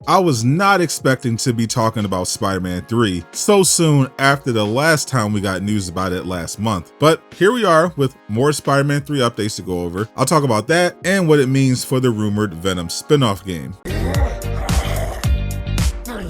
I was not expecting to be talking about Spider-Man 3 so soon after the last time we got news about it last month, but here we are with more Spider-Man 3 updates to go over. I'll talk about that and what it means for the rumored Venom spin-off game.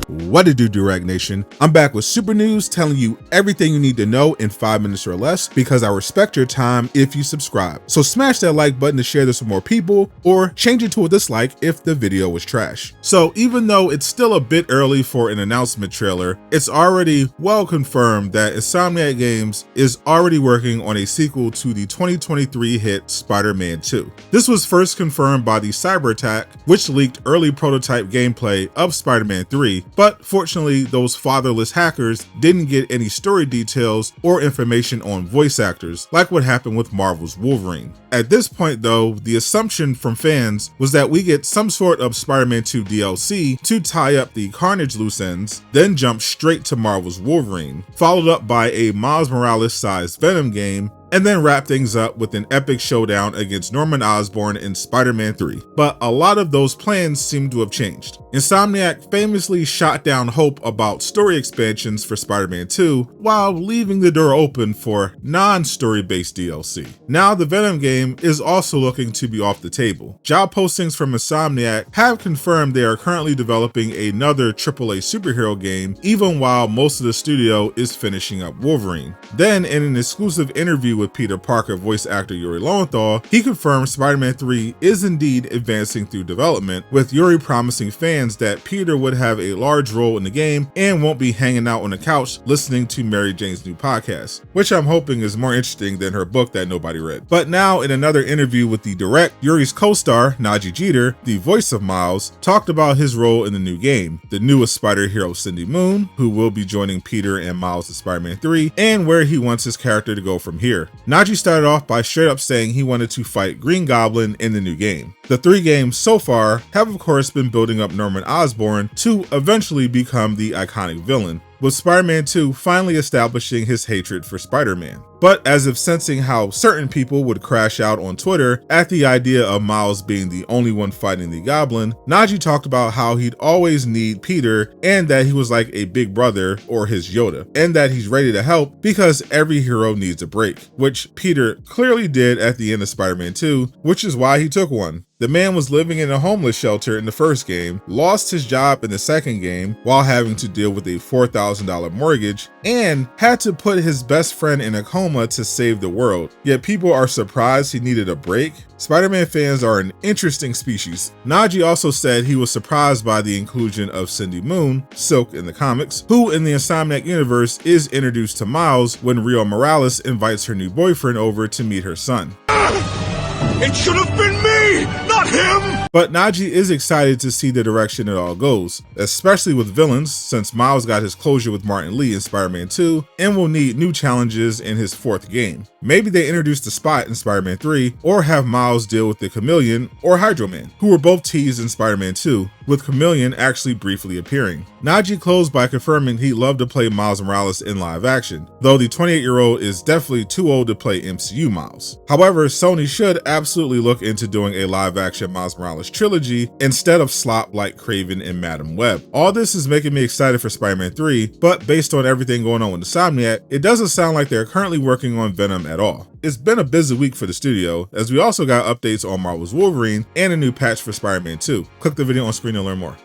What to do, Durag Nation? I'm back with super news telling you everything you need to know in 5 minutes or less because I respect your time if you subscribe. So smash that like button to share this with more people or change it to a dislike if the video was trash. So even though it's still a bit early for an announcement trailer, it's already well confirmed that Insomniac Games is already working on a sequel to the 2023 hit Spider-Man 2. This was first confirmed by the cyber attack, which leaked early prototype gameplay of Spider-Man 3, but fortunately, those fatherless hackers didn't get any story details or information on voice actors, like what happened with Marvel's Wolverine. At this point though, the assumption from fans was that we get some sort of Spider-Man 2 DLC to tie up the Carnage loose ends, then jump straight to Marvel's Wolverine, followed up by a Miles Morales-sized Venom game, and then wrap things up with an epic showdown against Norman Osborn in Spider-Man 3. But a lot of those plans seem to have changed. Insomniac famously shot down hope about story expansions for Spider-Man 2 while leaving the door open for non-story based DLC. Now the Venom game is also looking to be off the table. Job postings from Insomniac have confirmed they are currently developing another AAA superhero game, even while most of the studio is finishing up Wolverine. Then in an exclusive interview with Peter Parker voice actor Yuri Lowenthal, he confirmed Spider-Man 3 is indeed advancing through development, with Yuri promising fans that Peter would have a large role in the game and won't be hanging out on the couch listening to Mary Jane's new podcast, which I'm hoping is more interesting than her book that nobody read. But now in another interview with The Direct, Yuri's co-star Nadji Jeter, the voice of Miles, talked about his role in the new game, the newest spider hero Cindy Moon, who will be joining Peter and Miles in Spider-Man 3, and where he wants his character to go from here. Nadji started off by straight up saying he wanted to fight Green Goblin in the new game. The 3 games so far have of course been building up Norman Osborn to eventually become the iconic villain, with Spider-Man 2 finally establishing his hatred for Spider-Man. But as if sensing how certain people would crash out on Twitter at the idea of Miles being the only one fighting the Goblin, Nadji talked about how he'd always need Peter and that he was like a big brother or his Yoda, and that he's ready to help because every hero needs a break, which Peter clearly did at the end of Spider-Man 2, which is why he took one. The man was living in a homeless shelter in the first game, lost his job in the second game while having to deal with a $4,000 mortgage, and had to put his best friend in a coma to save the world. Yet people are surprised he needed a break. Spider-Man fans are an interesting species. Nadji also said he was surprised by the inclusion of Cindy Moon, Silk in the comics, who in the Insomniac universe is introduced to Miles when Rio Morales invites her new boyfriend over to meet her son. It should have been me, not him! But Nadji is excited to see the direction it all goes, especially with villains, since Miles got his closure with Martin Lee in Spider-Man 2 and will need new challenges in his 4th game. Maybe they introduce the Spot in Spider-Man 3, or have Miles deal with the Chameleon or Hydro Man, who were both teased in Spider-Man 2, with Chameleon actually briefly appearing. Nadji closed by confirming he'd love to play Miles Morales in live action, though the 28-year-old is definitely too old to play MCU Miles. However, Sony should absolutely look into doing a live-action Miles Morales trilogy instead of slop like Kraven and Madam Web. All this is making me excited for Spider-Man 3, but based on everything going on with Insomniac, it doesn't sound like they're currently working on Venom at all. It's been a busy week for the studio, as we also got updates on Marvel's Wolverine and a new patch for Spider-Man 2. Click the video on screen to learn more.